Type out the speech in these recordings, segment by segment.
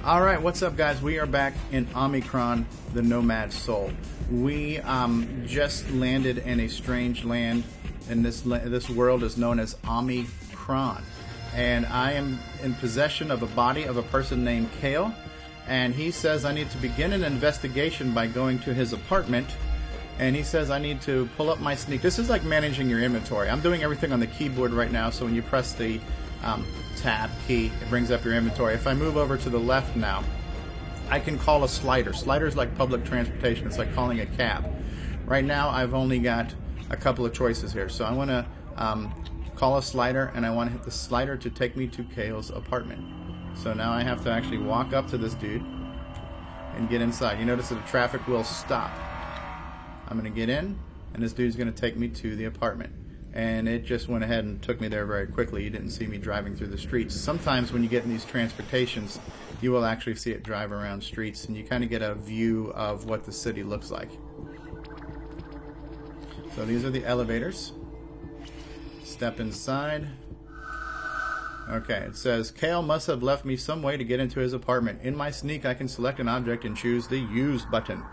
Alright, what's up guys? We are back in Omikron the Nomad Soul. We just landed in a strange land, and this world is known as Omikron. And I am in possession of a body of a person named Kayle, and he says I need to begin an investigation by going to his apartment, and he says I need to pull up my sneak. This is like managing your inventory. I'm doing everything on the keyboard right now, so when you press the tab key, it brings up your inventory. If I move over to the left now, I can call a slider. Slider's like public transportation. It's like calling a cab. Right now, I've only got a couple of choices here. So I want to call a slider, and I want to hit the slider to take me to Kayle's apartment. So now I have to actually walk up to this dude and get inside. You notice that the traffic will stop. I'm going to get in, and this dude's going to take me to the apartment. And it just went ahead and took me there very quickly. You didn't see me driving through the streets. Sometimes when you get in these transportations, you will actually see it drive around streets, and you kind of get a view of what the city looks like. So these are the elevators. Step inside. Okay, it says, Kayle must have left me some way to get into his apartment. In my sneak, I can select an object and choose the Use button.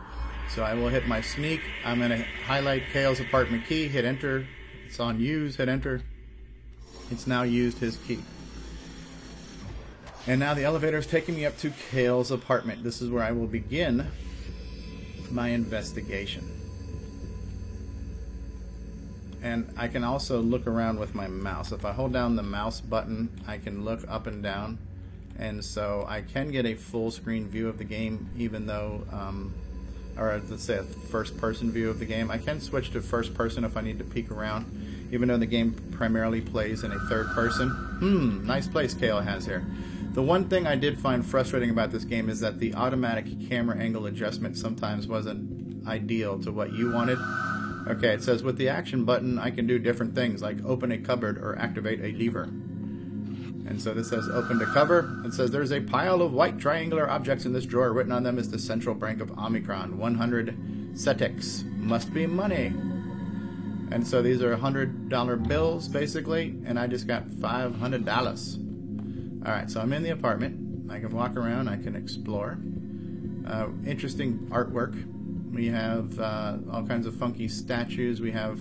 So I will hit my sneak. I'm going to highlight Kayle's apartment key, hit enter. It's on use, hit enter. It's now used his key. And now the elevator is taking me up to Kayle's apartment. This is where I will begin my investigation. And I can also look around with my mouse. If I hold down the mouse button, I can look up and down. And so I can get a full screen view of the game, even though or let's say a first-person view of the game. I can switch to first-person if I need to peek around, even though the game primarily plays in a third-person. Nice place Kayle has here. The one thing I did find frustrating about this game is that the automatic camera angle adjustment sometimes wasn't ideal to what you wanted. Okay, it says with the action button I can do different things like open a cupboard or activate a lever. And so this says open to cover. It says there's a pile of white triangular objects in this drawer. Written on them is the central bank of Omikron. 100 setics. Must be money. And so these are $100 bills basically, and I just got $500. Alright, so I'm in the apartment. I can walk around, I can explore. Interesting artwork. We have all kinds of funky statues. We have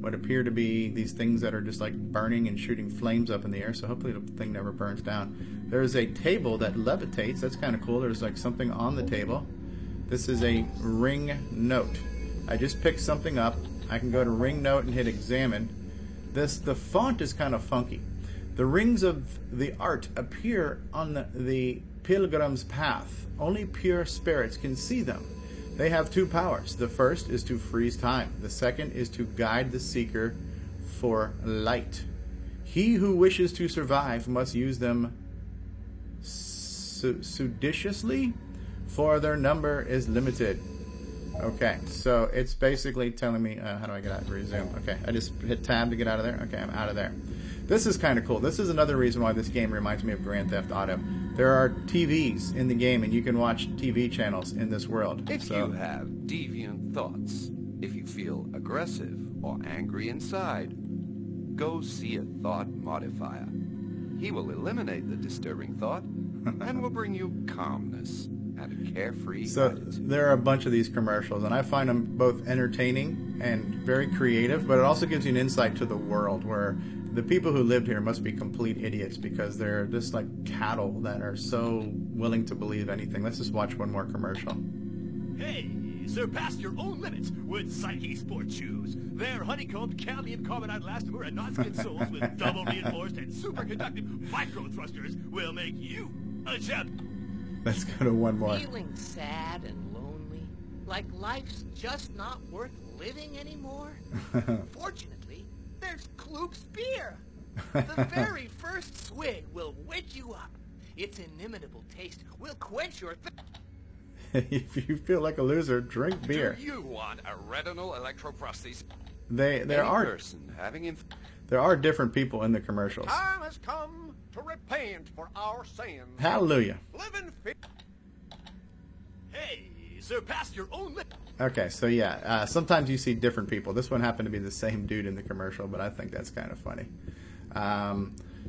what appear to be these things that are just like burning and shooting flames up in the air, so hopefully the thing never burns down. There's a table that levitates. That's kind of cool. There's like something on the table. This is a ring note. I just picked something up. I can go to ring note and hit examine. The font is kind of funky. The rings of the art appear on the pilgrim's path. Only pure spirits can see them. They have two powers. The first is to freeze time. The second is to guide the seeker for light. He who wishes to survive must use them judiciously, for their number is limited. Okay, so it's basically telling me, how do I get out? Resume. Okay, I just hit tab to get out of there. Okay, I'm out of there. This is kind of cool. This is another reason why this game reminds me of Grand Theft Auto. There are TVs in the game, and you can watch TV channels in this world. If you have deviant thoughts, if you feel aggressive or angry inside, go see a thought modifier. He will eliminate the disturbing thought and will bring you calmness and a carefree attitude. There are a bunch of these commercials, and I find them both entertaining and very creative, but it also gives you an insight to the world where the people who lived here must be complete idiots because they're just like cattle that are so willing to believe anything. Let's just watch one more commercial. Hey, surpass your own limits with Psyche Sport Shoes. Their honeycombed cadmium carbonate elastomer and non-skid soles with double reinforced and superconductive micro thrusters will make you a champ. Let's go to one more. Feeling sad and lonely? Like life's just not worth living anymore? Fortunately, there's Kloop's beer. The very first swig will wake you up. Its inimitable taste will quench your If you feel like a loser, drink beer. Do you want a retinal electroprosthesis? There are different people in the commercials. Time has come to repent for our sins. Hallelujah. Live in fear. Hey, surpass your own limits. Okay, so yeah, sometimes you see different people. This one happened to be the same dude in the commercial, but I think that's kind of funny.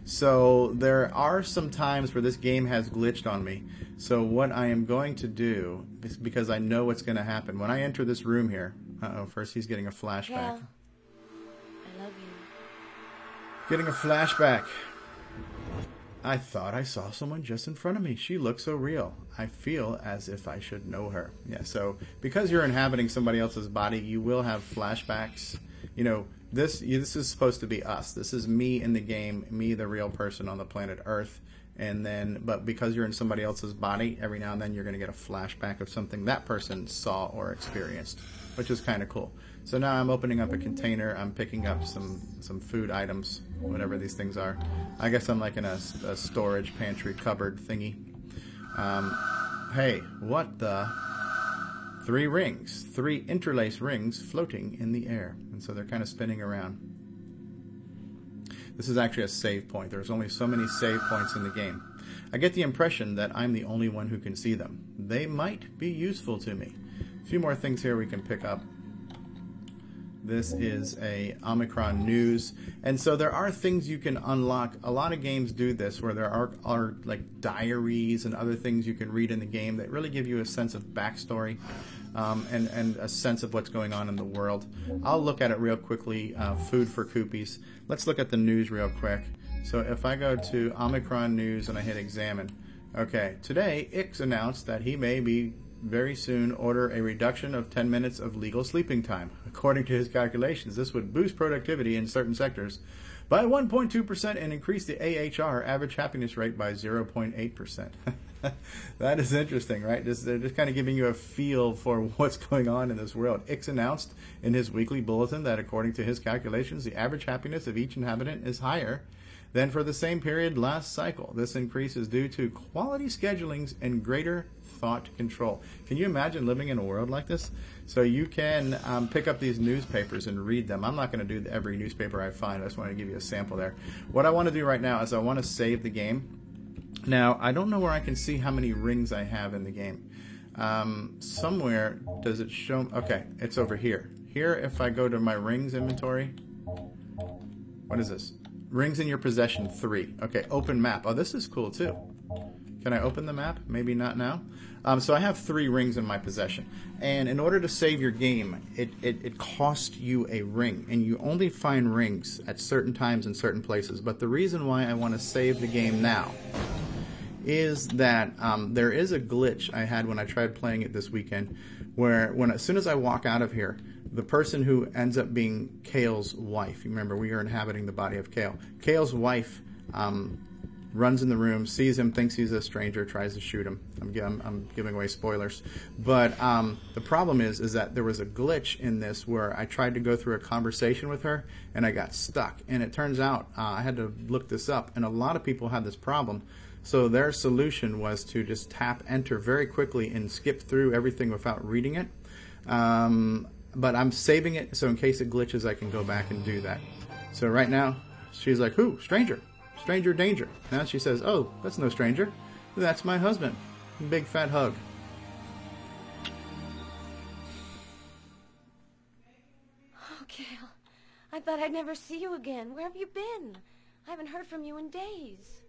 So there are some times where this game has glitched on me. So what I am going to do is, because I know what's going to happen when I enter this room here. First he's getting a flashback. Kayle, I love you. Getting a flashback. I thought I saw someone just in front of me. She looks so real. I feel as if I should know her. Yeah, so because you're inhabiting somebody else's body, you will have flashbacks. You know, this is supposed to be us. This is me in the game, me, the real person on the planet Earth. And then, but because you're in somebody else's body, every now and then you're going to get a flashback of something that person saw or experienced, which is kind of cool. So now I'm opening up a container. I'm picking up some food items, whatever these things are. I guess I'm like in a storage pantry cupboard thingy. Hey, what the? 3 rings, 3 interlaced rings floating in the air. And so they're kind of spinning around. This is actually a save point. There's only so many save points in the game. I get the impression that I'm the only one who can see them. They might be useful to me. A few more things here we can pick up. This is a Omikron news. And so there are things you can unlock. A lot of games do this, where there are like diaries and other things you can read in the game that really give you a sense of backstory and a sense of what's going on in the world. I'll look at it real quickly. Food for Koopies. Let's look at the news real quick. So if I go to Omikron news and I hit examine. Okay, today Ix announced that he may be very soon order a reduction of 10 minutes of legal sleeping time. According to his calculations, this would boost productivity in certain sectors by 1.2% and increase the AHR, average happiness rate, by 0.8%. That is interesting, right? They're just kind of giving you a feel for what's going on in this world. Ix announced in his weekly bulletin that according to his calculations, the average happiness of each inhabitant is higher than for the same period last cycle. This increase is due to quality schedulings and greater thought control. Can you imagine living in a world like this? So you can pick up these newspapers and read them. I'm not going to do every newspaper I find. I just want to give you a sample there. What I want to do right now is I want to save the game. Now, I don't know where I can see how many rings I have in the game. Somewhere, does it show? Okay, it's over here. Here, if I go to my rings inventory, what is this? Rings in your possession, 3. Okay, open map. Oh, this is cool too. Can I open the map? Maybe not now. So I have 3 rings in my possession. And in order to save your game, it costs you a ring. And you only find rings at certain times in certain places. But the reason why I want to save the game now is that there is a glitch I had when I tried playing it this weekend, where as soon as I walk out of here, the person who ends up being Kayle's wife, you remember we are inhabiting the body of Kayle. Kayle's wife runs in the room, sees him, thinks he's a stranger, tries to shoot him. I'm giving away spoilers. But the problem is that there was a glitch in this where I tried to go through a conversation with her and I got stuck. And it turns out I had to look this up, and a lot of people have this problem. So their solution was to just tap enter very quickly and skip through everything without reading it. But I'm saving it, so in case it glitches, I can go back and do that. So right now, she's like, "Who? Stranger. Stranger danger." Now she says, "Oh, that's no stranger. That's my husband." Big fat hug. Oh, Kayle, I thought I'd never see you again. Where have you been? I haven't heard from you in days.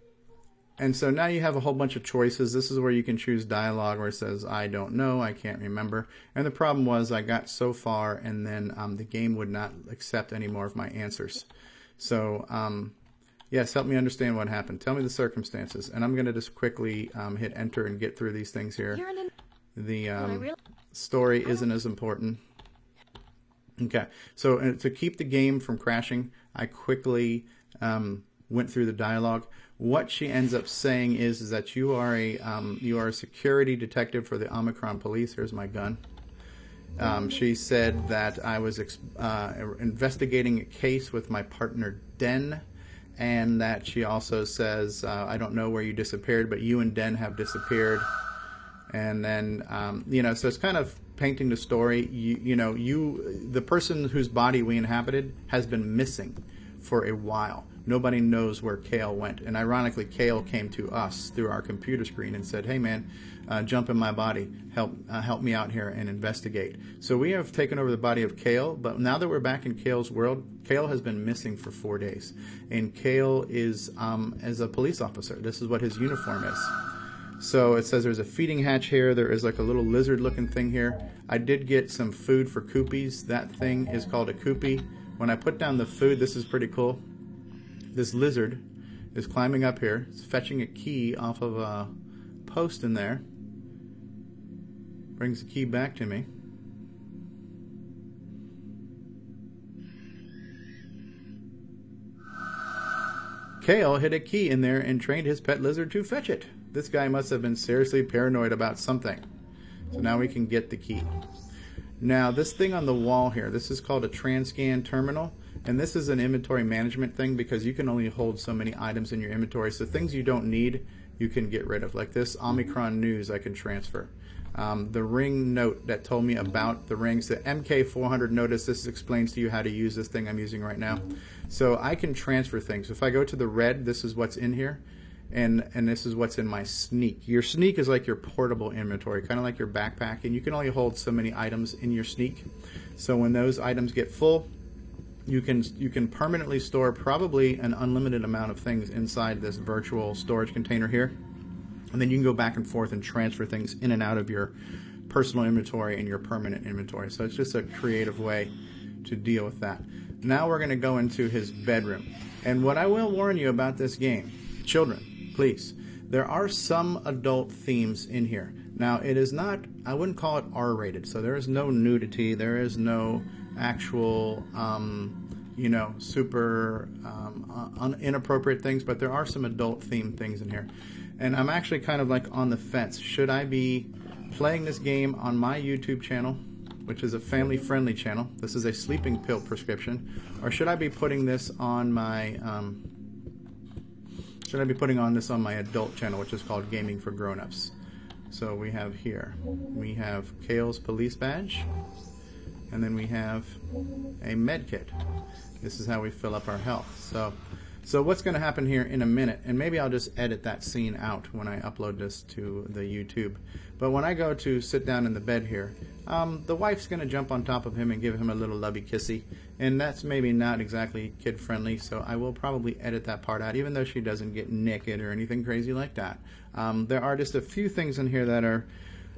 And so now you have a whole bunch of choices. This is where you can choose dialogue where it says, "I don't know, I can't remember." And the problem was I got so far and then the game would not accept any more of my answers. So, yes, help me understand what happened. Tell me the circumstances. And I'm going to just quickly hit enter and get through these things here. The story isn't as important. Okay, so to keep the game from crashing, I quickly went through the dialogue. What she ends up saying is that you are a security detective for the Omikron police. Here's my gun. She said that I was investigating a case with my partner Den, and that she also says, "I don't know where you disappeared, but you and Den have disappeared." And then so it's kind of painting the story. The person whose body we inhabited has been missing for a while. Nobody knows where Kayle went. And ironically, Kayle came to us through our computer screen and said, "Hey man, jump in my body, help me out here and investigate." So we have taken over the body of Kayle, but now that we're back in Kayle's world, Kayle has been missing for 4 days. And Kayle is as a police officer. This is what his uniform is. So it says there's a feeding hatch here. There is like a little lizard looking thing here. I did get some food for Koopies. That thing is called a Koopie. When I put down the food, this is pretty cool. This lizard is climbing up here. It's fetching a key off of a post in there. Brings the key back to me. Kayle hid a key in there and trained his pet lizard to fetch it. This guy must have been seriously paranoid about something. So now we can get the key. Now this thing on the wall here, this is called a Transcan terminal. And this is an inventory management thing because you can only hold so many items in your inventory. So things you don't need, you can get rid of. Like this Omikron news I can transfer. The ring note that told me about the rings, the MK400 notice, this explains to you how to use this thing I'm using right now. So I can transfer things. If I go to the red, this is what's in here. And this is what's in my sneak. Your sneak is like your portable inventory, kind of like your backpack. And you can only hold so many items in your sneak. So when those items get full, you can permanently store probably an unlimited amount of things inside this virtual storage container here. And then you can go back and forth and transfer things in and out of your personal inventory and your permanent inventory. So it's just a creative way to deal with that. Now we're going to go into his bedroom. And what I will warn you about this game, children, please, there are some adult themes in here. Now it is not, I wouldn't call it R-rated. So there is no nudity. There is no actual, you know, super inappropriate things. But there are some adult themed things in here. And I'm actually kind of like on the fence. Should I be playing this game on my YouTube channel, which is a family-friendly channel? This is a sleeping pill prescription. Or should I be putting this on my adult channel, which is called Gaming for Grown-Ups? So we have here, we have Kayle's police badge, and then we have a med kit. This is how we fill up our health. So what's going to happen here in a minute, and maybe I'll just edit that scene out when I upload this to the YouTube. But when I go to sit down in the bed here, the wife's going to jump on top of him and give him a little lovey kissy. And that's maybe not exactly kid friendly, so I will probably edit that part out, even though she doesn't get naked or anything crazy like that. There are just a few things in here that are,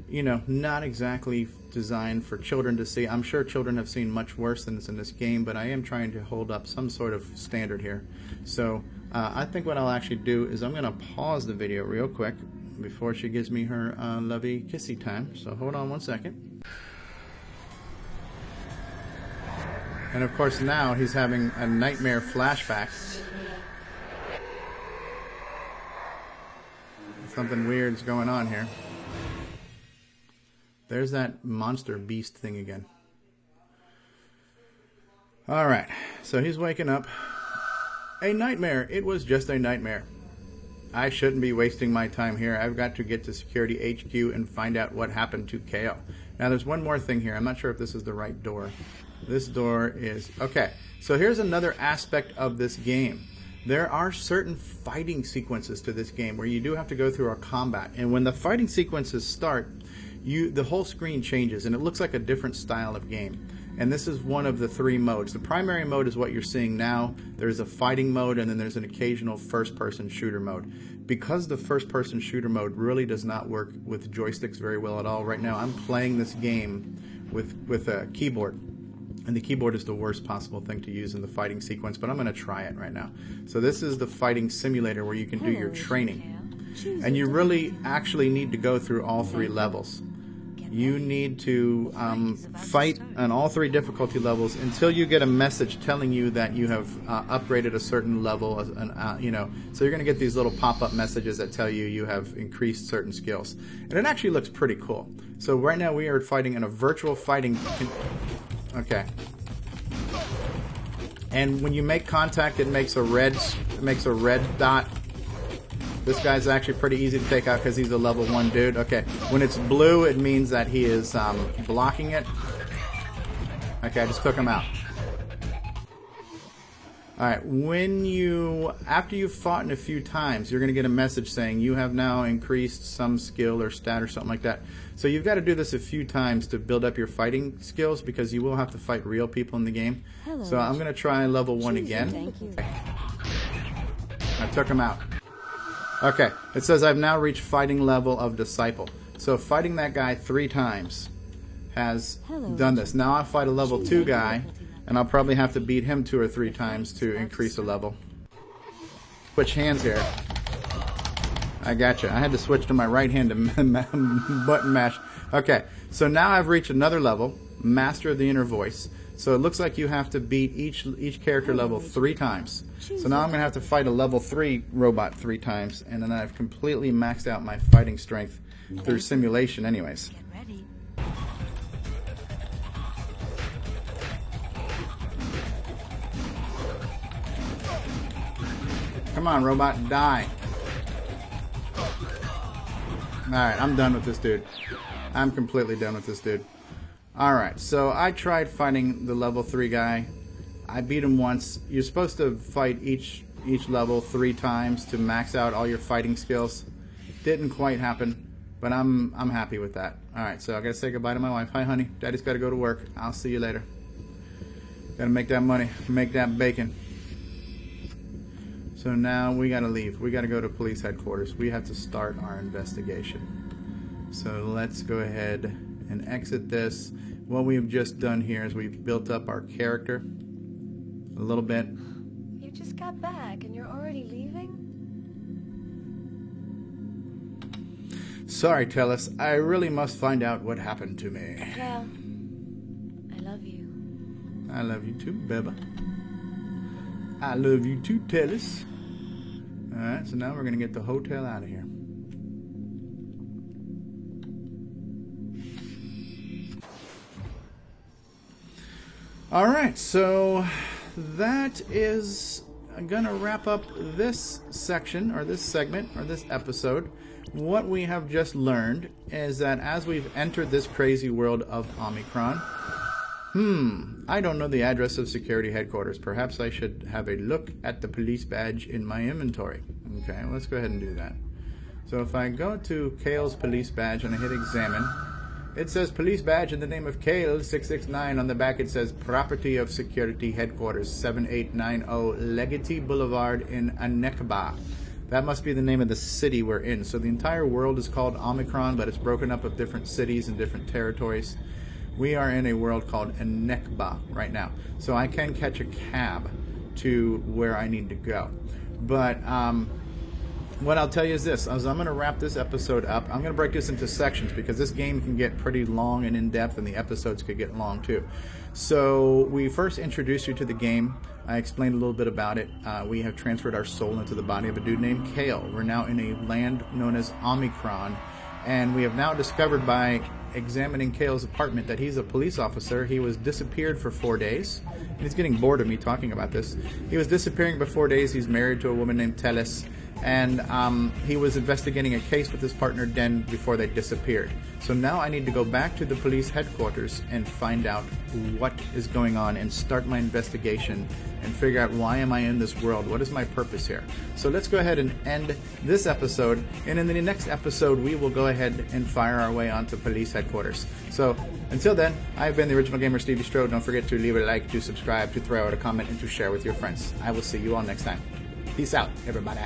you know, not exactly designed for children to see. I'm sure children have seen much worse than this in this game, but I am trying to hold up some sort of standard here. So I think what I'll actually do is I'm going to pause the video real quick before she gives me her lovey kissy time. So hold on one second. And of course now he's having a nightmare flashback. Something weird's going on here. There's that monster beast thing again. Alright, so he's waking up. A nightmare. It was just a nightmare. I shouldn't be wasting my time here. I've got to get to Security HQ and find out what happened to Kayle. Now there's one more thing here. I'm not sure if this is the right door. This door is... Okay, so here's another aspect of this game. There are certain fighting sequences to this game where you do have to go through a combat. And when the fighting sequences start, the whole screen changes and it looks like a different style of game. And this is one of the three modes. The primary mode is what you're seeing now. There's a fighting mode and then there's an occasional first-person shooter mode. Because the first-person shooter mode really does not work with joysticks very well at all, right now I'm playing this game with a keyboard. And the keyboard is the worst possible thing to use in the fighting sequence, but I'm going to try it right now. So this is the fighting simulator where you can do your training. And you really actually need to go through all three levels. You need to fight on all three difficulty levels until you get a message telling you that you have upgraded a certain level. You know, so you're going to get these little pop-up messages that tell you you have increased certain skills. And it actually looks pretty cool. So right now we are fighting in a virtual fighting... Okay. And when you make contact, it makes a red dot. This guy's actually pretty easy to take out because he's a level 1 dude. Okay. When it's blue, it means that he is blocking it. Okay, I just took him out. Alright, after you've fought a few times, you're going to get a message saying you have now increased some skill or stat or something like that. So you've got to do this a few times to build up your fighting skills because you will have to fight real people in the game. Hello. So I'm going to try level 1 again. Thank you. I took him out. Okay, it says I've now reached fighting level of disciple. So fighting that guy 3 times has done this. Now I fight a level 2 guy, and I'll probably have to beat him 2 or 3 times to increase a level. Switch hands here. I gotcha. I had to switch to my right hand to button mash. Okay, so now I've reached another level, Master of the Inner Voice. So it looks like you have to beat each character level 3 times. So now I'm going to have to fight a level 3 robot 3 times, and then I've completely maxed out my fighting strength through simulation anyways. Get ready. Come on, robot, die. Alright, I'm done with this dude. I'm completely done with this dude. Alright, so I tried fighting the level 3 guy. I beat him once. You're supposed to fight each level 3 times to max out all your fighting skills. Didn't quite happen, but I'm happy with that. Alright, so I gotta say goodbye to my wife. Hi, honey. Daddy's gotta go to work. I'll see you later. Gotta make that money. Make that bacon. So now we gotta leave. We gotta go to police headquarters. We have to start our investigation. So let's go ahead and exit this. What we've just done here is we've built up our character a little bit. You just got back and you're already leaving? Sorry, Tellus. I really must find out what happened to me. Kayle, I love you. I love you too, baby. I love you too, Tellus. Alright, so now we're gonna get the hotel out of here. Alright, so that is gonna wrap up this section, or this segment, or this episode. What we have just learned is that as we've entered this crazy world of Omikron, I don't know the address of security headquarters. Perhaps I should have a look at the police badge in my inventory. Okay, let's go ahead and do that. So if I go to Kayle's police badge and I hit examine, it says police badge in the name of Kayle 669. On the back it says property of security headquarters 7890 Legacy Boulevard in Anekba. That must be the name of the city we're in. So the entire world is called Omikron, but it's broken up of different cities and different territories. We are in a world called Anekba right now. So I can catch a cab to where I need to go. But what I'll tell you is this. As I'm going to wrap this episode up, I'm going to break this into sections because this game can get pretty long and in-depth, and the episodes could get long too. So we first introduced you to the game. I explained a little bit about it. We have transferred our soul into the body of a dude named Kayle. We're now in a land known as Omikron, and we have now discovered by examining Kayle's apartment that he's a police officer. He was disappeared for 4 days. And he's getting bored of me talking about this. He was disappearing for 4 days. He's married to a woman named Tellus. And he was investigating a case with his partner Den before they disappeared. So now I need to go back to the police headquarters and find out what is going on and start my investigation and figure out why am I in this world? What is my purpose here? So let's go ahead and end this episode. And in the next episode, we will go ahead and fire our way onto police headquarters. So until then, I've been the original gamer, StevieStrow. Don't forget to leave a like, to subscribe, to throw out a comment, and to share with your friends. I will see you all next time. Peace out, everybody.